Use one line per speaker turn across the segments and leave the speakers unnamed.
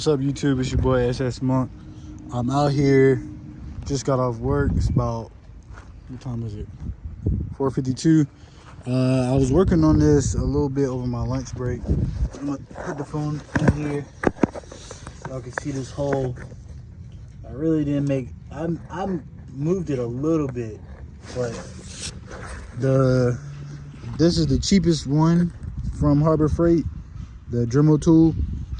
What's up, YouTube? It's your boy SS Monk. I'm out here. Just got off work. It's about, what time is it? 4:52. I was working on this a little bit over my lunch break. I'm gonna put the phone in here so y'all can see this hole. I really didn't make. I moved it a little bit, but this is the cheapest one from Harbor Freight, the Dremel tool,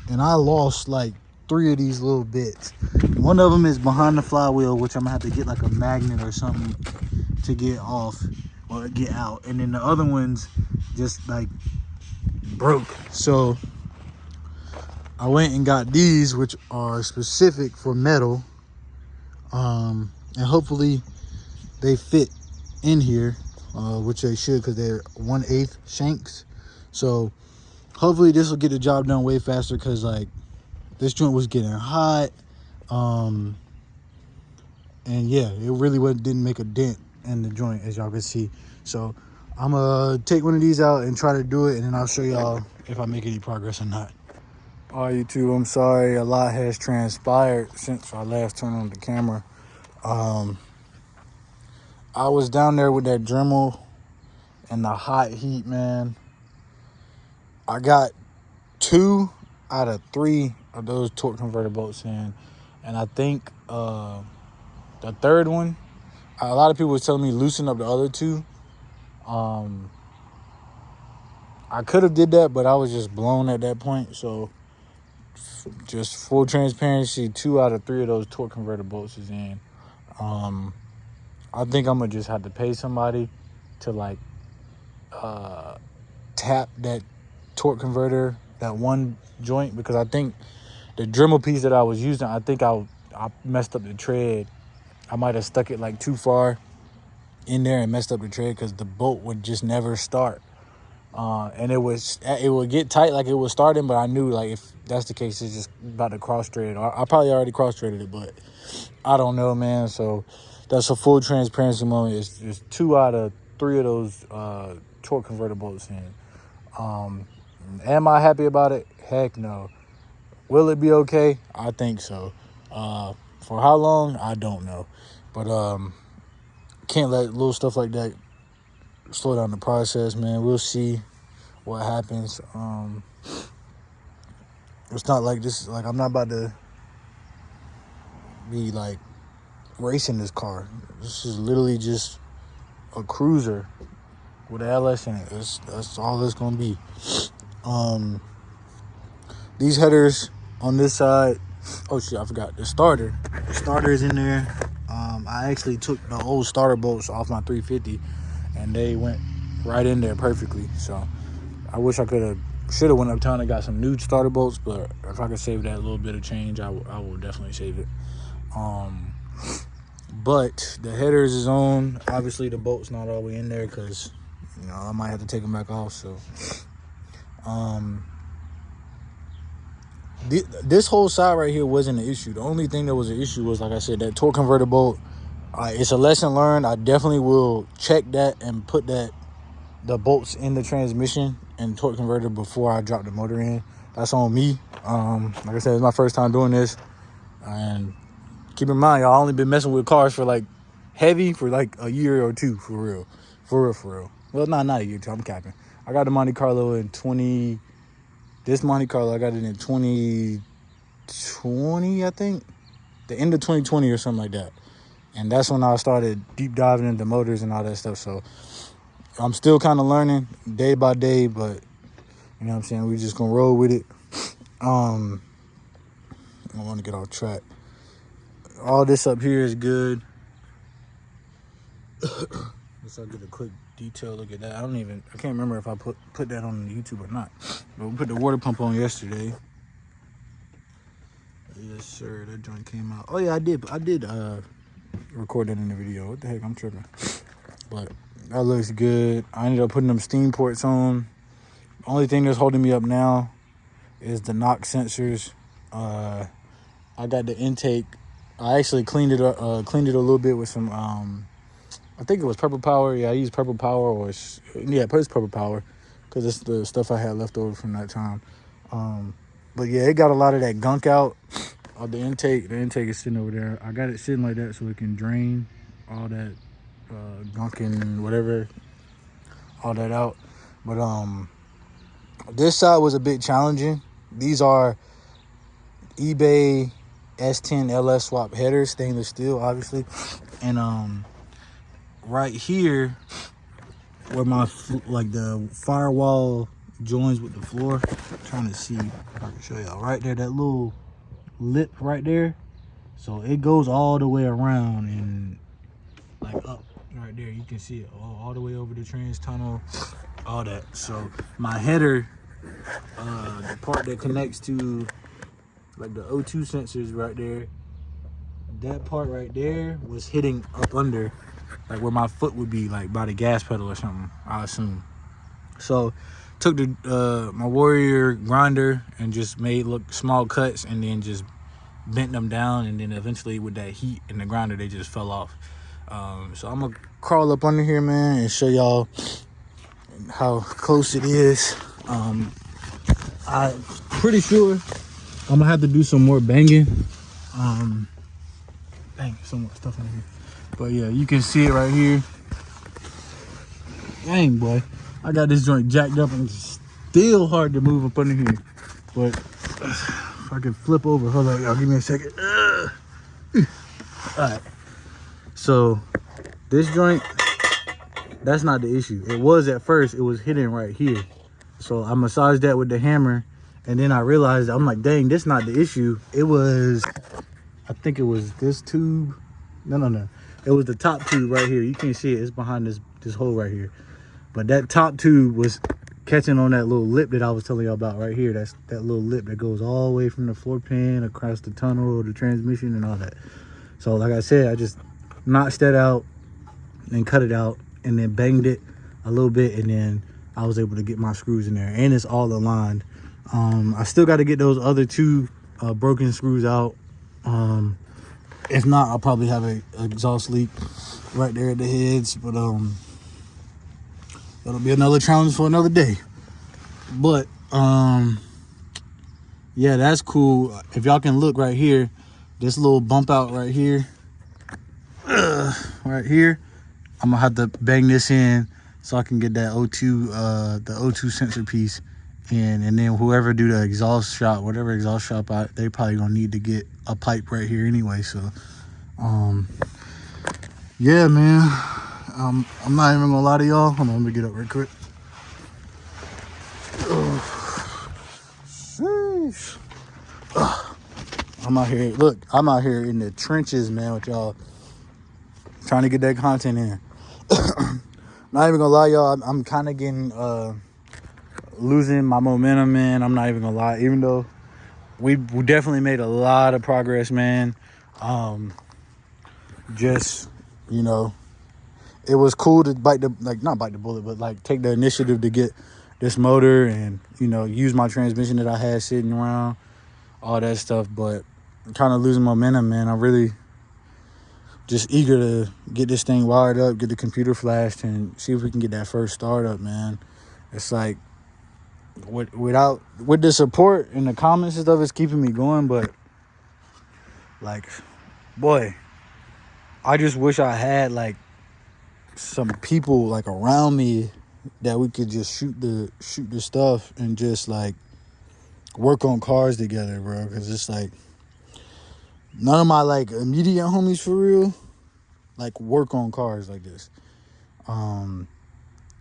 and I lost like 3 of these little bits. One of them is behind the flywheel, which I'm gonna have to get like a magnet or something to get off or get out, and then the other ones just like broke. So I went and got these, which are specific for metal, and hopefully they fit in here, which they should, because they're 1/8 shanks. So hopefully this will get the job done way faster, because like this joint was getting hot, and yeah, it really didn't make a dent in the joint, as y'all can see. So I'm gonna take one of these out and try to do it, and then I'll show y'all if I make any progress or not. All right, YouTube, I'm sorry, a lot has transpired since I last turned on the camera. I was down there with that Dremel and the hot heat, man. I got 2 out of 3 of those torque converter bolts in, and I think the third one, a lot of people were telling me loosen up the other 2. I could have did that, but I was just blown at that point. So just full transparency, 2 out of 3 of those torque converter bolts is in. I think I'm gonna just have to pay somebody to like tap that torque converter, that one joint, because I think the Dremel piece that I was using, I think I messed up the tread. I might have stuck it like too far in there and messed up the tread, because the bolt would just never start. And it would get tight like it was starting, but I knew like if that's the case, it's just about to cross thread. I probably already cross threaded it, but I don't know, man. So that's a full transparency moment. It's 2 out of 3 of those torque converter bolts in. Am I happy about it? Heck no. Will it be okay? I think so. For how long? I don't know. But can't let little stuff like that slow down the process, man. We'll see what happens. It's not like this, like I'm not about to be like racing this car. This is literally just a cruiser with an LS in it. That's all it's gonna be. These headers on this side, oh shit, I forgot the starter. The starter is in there. I actually took the old starter bolts off my 350, and they went right in there perfectly. So I wish I should have went uptown and got some new starter bolts, but if I could save that little bit of change, I will definitely save it. But the headers is on. Obviously the bolt's not all the way in there, because I might have to take them back off. So this whole side right here wasn't an issue. The only thing that was an issue was, like I said, that torque converter bolt. It's a lesson learned. I definitely will check that and put the bolts in the transmission and torque converter before I drop the motor in. That's on me. Like I said, it's my first time doing this, and keep in mind, y'all only been messing with cars for like heavy for like a year or 2, for real. Well, not a year or 2. I'm capping. I got the Monte Carlo in this Monte Carlo, I got it in 2020, I think. The end of 2020 or something like that. And that's when I started deep diving into motors and all that stuff. So I'm still kind of learning day by day, but you know what I'm saying? We're just going to roll with it. I don't want to get off track. All this up here is good. Let's get a quick detail look at that. I can't remember if I put that on YouTube or not. But we put the water pump on yesterday. Yes, sir. That joint came out. Oh yeah, I did record that in the video. What the heck? I'm tripping. But that looks good. I ended up putting them steam ports on. Only thing that's holding me up now is the knock sensors. I got the intake. I actually cleaned it a little bit with some I think it was Purple Power. Yeah, I used Purple Power, it's Purple Power, because it's the stuff I had left over from that time. But yeah, it got a lot of that gunk out of the intake. The intake is sitting over there. I got it sitting like that so it can drain all that gunk and whatever, all that out. But this side was a bit challenging. These are eBay S10 LS swap headers, stainless steel, obviously. And right here, where my like the firewall joins with the floor, I'm trying to see if I can show y'all right there, that little lip right there. So it goes all the way around and like up right there. You can see it all the way over the trans tunnel, all that. So my header, the part that connects to like the O2 sensors right there, that part right there was hitting up under, like where my foot would be, like by the gas pedal or something, I assume. So took the my Warrior grinder and just made look small cuts and then just bent them down, and then eventually with that heat in the grinder they just fell off. So I'm gonna crawl up under here, man, and show y'all how close it is. I'm pretty sure I'm gonna have to do some more banging. Dang, so much stuff in here. But yeah, you can see it right here. Dang, boy, I got this joint jacked up and it's still hard to move up under here. But if I can flip over, hold on, y'all, give me a second. All right, so this joint, that's not the issue. It was at first, it was hitting right here. So I massaged that with the hammer, and then I realized, I'm like, dang, this not the issue. It was, I think it was this tube. No. It was the top tube right here. You can't see it. It's behind this hole right here. But that top tube was catching on that little lip that I was telling you about right here. That's that little lip that goes all the way from the floor pan across the tunnel, the transmission, and all that. So like I said, I just notched that out and cut it out and then banged it a little bit, and then I was able to get my screws in there, and it's all aligned. I still got to get those other two broken screws out. If not, I'll probably have an exhaust leak right there at the heads, but that'll be another challenge for another day. But yeah, that's cool. If y'all can look right here, this little bump out right here, right here, I'm gonna have to bang this in so I can get that O2 the O2 sensor piece in, and then whoever do the exhaust shop, whatever exhaust shop they probably gonna need to get a pipe right here anyway. So yeah, man, I'm not even gonna lie to y'all. Hold on, let me get up real quick. Sheesh. I'm out here, look, I'm out here in the trenches, man, with y'all, trying to get that content in. Not even gonna lie, y'all, I'm kind of getting losing my momentum, man. I'm not even gonna lie, even though we definitely made a lot of progress, man. Just, you know, it was cool to not bite the bullet, but like take the initiative to get this motor and, you know, use my transmission that I had sitting around, all that stuff. But I'm kind of losing momentum, man. I'm really just eager to get this thing wired up, get the computer flashed, and see if we can get that first start up, man. It's like, with the support and the comments and stuff, it's keeping me going. But like, boy, I just wish I had like some people like around me that we could just shoot the stuff and just like work on cars together, bro. Because it's like none of my like immediate homies for real like work on cars like this.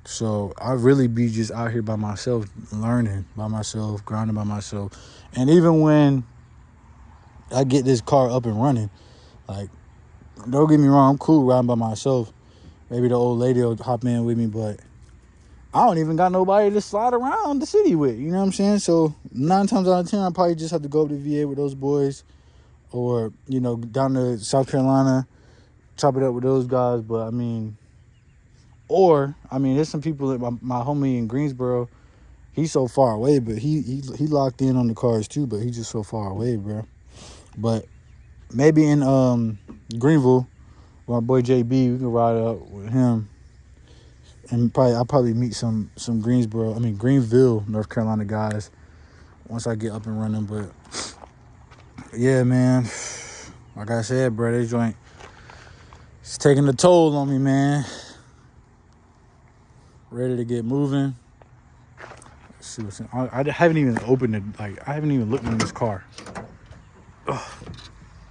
So I really be just out here by myself, learning by myself, grinding by myself. And even when I get this car up and running, like, don't get me wrong, I'm cool riding by myself. Maybe the old lady will hop in with me, but I don't even got nobody to slide around the city with, you know what I'm saying? So 9 times out of 10, I probably just have to go up to VA with those boys, or, you know, down to South Carolina, chop it up with those guys. But I mean, there's some people that my homie in Greensboro, he's so far away, but he locked in on the cars too, but he's just so far away, bro. But maybe in Greenville, with my boy JB, we can ride up with him, and I'll probably meet some Greenville, North Carolina guys once I get up and running. But yeah, man, like I said, bro, this joint is taking a toll on me, man. Ready to get moving. Let's see what's in. I haven't even opened it. Like, I haven't even looked in this car. Ugh.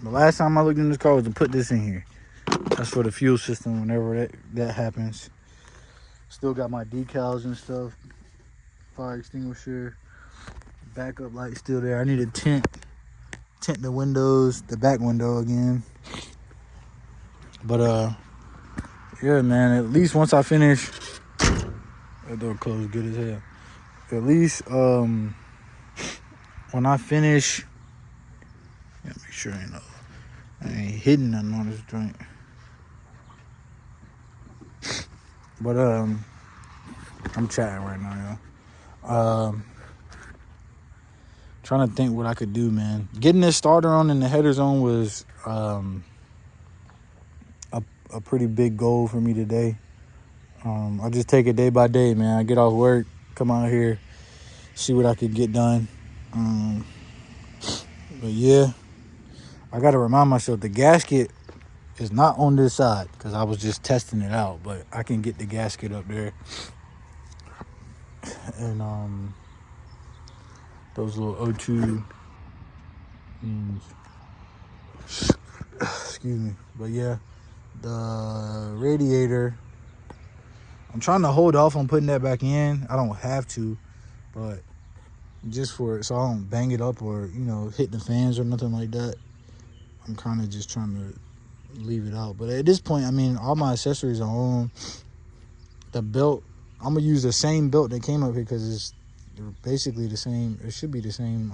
The last time I looked in this car was to put this in here. That's for the fuel system whenever that happens. Still got my decals and stuff. Fire extinguisher. Backup light still there. I need to tint the windows, the back window again. But yeah, man, at least once I finish, that door closed good as hell. At least when I finish, yeah, make sure I ain't hitting nothing on this joint. But I'm chatting right now, yo. Trying to think what I could do, man. Getting this starter on and the headers on was a pretty big goal for me today. I just take it day by day, man. I get off work, come out here, see what I could get done. But yeah, I got to remind myself the gasket is not on this side because I was just testing it out. But I can get the gasket up there. And those little O2 excuse me. But yeah, the radiator, I'm trying to hold off on putting that back in. I don't have to, but just so I don't bang it up or, hit the fans or nothing like that. I'm kind of just trying to leave it out. But at this point, I mean, all my accessories are on. The belt, I'm going to use the same belt that came up here because it's basically the same. It should be the same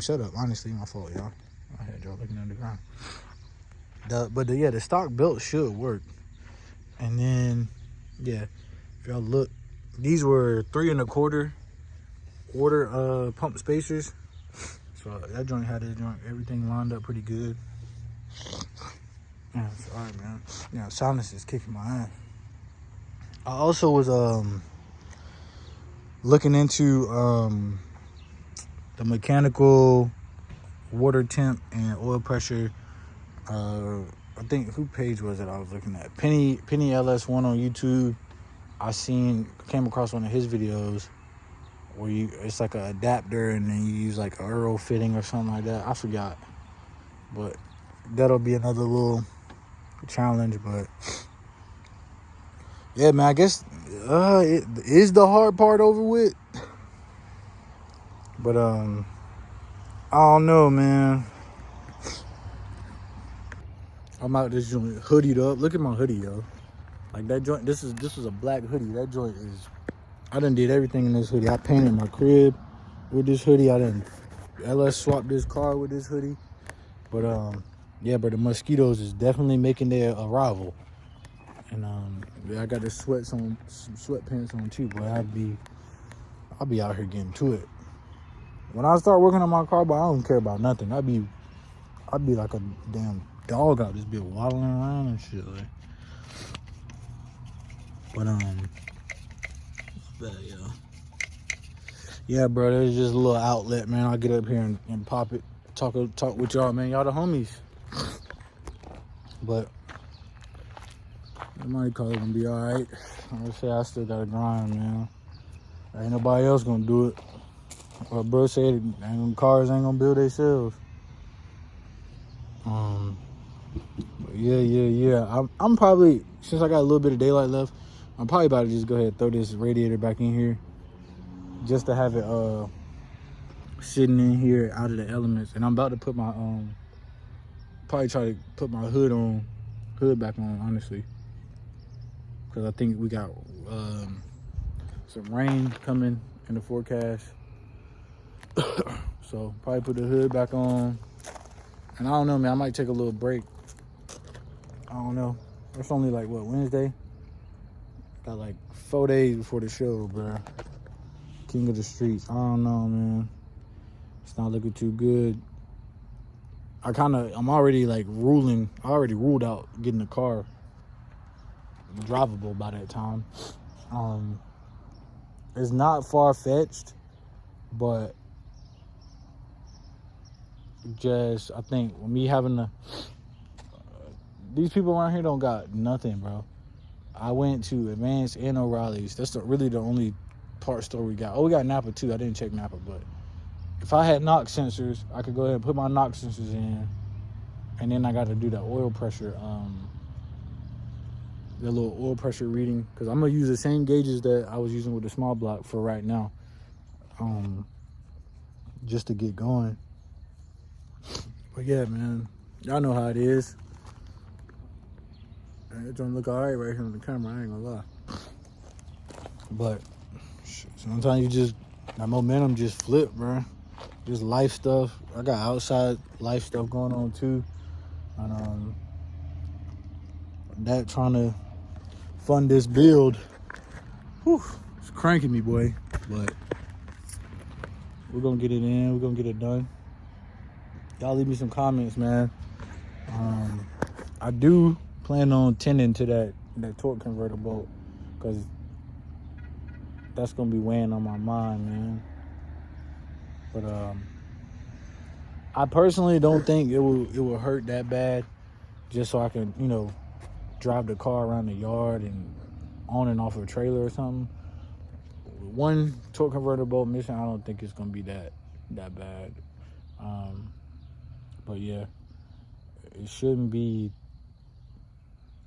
setup. Honestly, my fault, y'all. I had y'all looking at the ground. The stock belt should work. And then, yeah, if y'all look, these were 3 1/4 quarter pump spacers. So that joint had everything lined up pretty good. Yeah, sorry, man. Yeah, silence is kicking my ass. I also was looking into the mechanical water temp and oil pressure. I think, who page was it I was looking at? Penny LS1 on YouTube. Came across one of his videos where it's like an adapter and then you use like a Euro fitting or something like that. I forgot, but that'll be another little challenge. But yeah, man, I guess it is the hard part over with. But I don't know, man. I'm out this joint hoodied up. Look at my hoodie, yo. Like that joint. This was a black hoodie. That joint is. I done did everything in this hoodie. I painted my crib with this hoodie. I done LS swapped this car with this hoodie. But yeah, but the mosquitoes is definitely making their arrival. And yeah, I got the some sweatpants on too. But I'll be out here getting to it. When I start working on my car, but I don't care about nothing. I'd be like a damn dog out this bitch waddling around and shit. Like. But yeah, bro, there's just a little outlet, man. I'll get up here and pop it, talk with y'all, man. Y'all the homies. But I might call it gonna be all right. I say I still gotta grind, man. Ain't nobody else gonna do it. Well, bro said cars ain't gonna build themselves. But yeah. I'm probably, since I got a little bit of daylight left, I'm probably about to just go ahead and throw this radiator back in here, just to have it sitting in here out of the elements. And I'm about to put my probably try to put my hood back on, honestly, because I think we got some rain coming in the forecast. So probably put the hood back on. And I don't know, man, I might take a little break. I don't know. It's only like, what, Wednesday? Got like 4 days before the show, bro. King of the streets. I don't know, man. It's not looking too good. I'm already like I already ruled out getting the car drivable by that time. It's not far-fetched But just, I think with me having to, these people around here don't got nothing, bro. I went to Advanced and O'Reilly's. That's really the only part store we got. Oh, we got Napa too. I didn't check Napa, but if I had knock sensors, I could go ahead and put my knock sensors in, and then I got to do the oil pressure, the little oil pressure reading, because I'm gonna use the same gauges that I was using with the small block for right now, just to get going. But yeah, man, y'all know how it is. It don't look all right here on the camera, I ain't gonna lie. But sometimes you just, that momentum just flip, bro. Just life stuff. I got outside life stuff going on too. And that trying to fund this build, whew, it's cranking me, boy. But we're gonna get it in, we're gonna get it done. Y'all leave me some comments, man. I do plan on tending to that torque converter bolt, because that's gonna be weighing on my mind, man. But I personally don't think it will hurt that bad, just so I can, you know, drive the car around the yard and on and off a trailer or something. One torque converter bolt missing, I don't think it's gonna be that bad. But yeah, it shouldn't be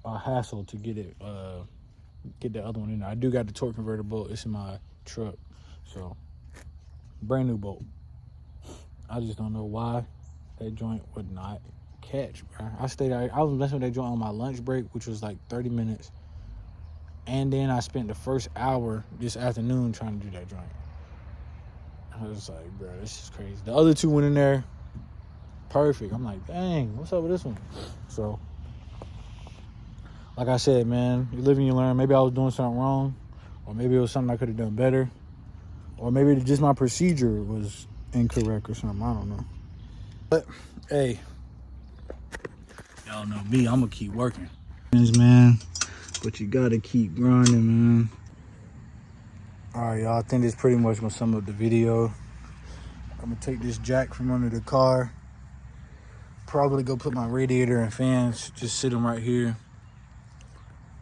a hassle to get the other one in there. I do got the torque converter bolt. It's in my truck, so brand new bolt. I just don't know why that joint would not catch, bro. I was messing with that joint on my lunch break, which was like 30 minutes. And then I spent the first hour this afternoon trying to do that joint. I was like, bro, this is crazy. The other two went in there perfect. I'm like, dang, what's up with this one? So, like I said, man, you live and you learn. Maybe I was doing something wrong, or maybe it was something I could have done better, or maybe just my procedure was incorrect or something. I don't know. But hey, y'all know me, I'm gonna keep working, man. But you gotta keep grinding, man. All right, y'all, I think this pretty much gonna sum up the video. I'm gonna take this jack from under the car, probably go put my radiator and fans, just sit them right here,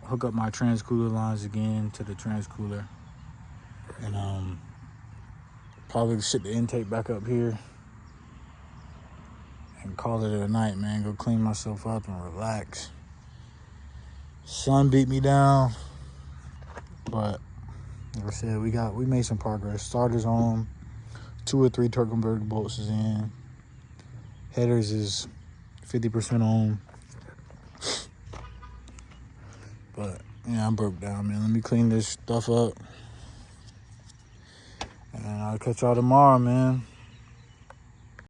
hook up my transcooler lines again to the transcooler, and probably sit the intake back up here and call it a night, man. Go clean myself up and relax. Sun beat me down, but like I said, we made some progress. Starters on, 2 or 3 torque converter bolts is in. Headers is 50% on. But yeah, I'm broke down, man. Let me clean this stuff up, and I'll catch y'all tomorrow, man.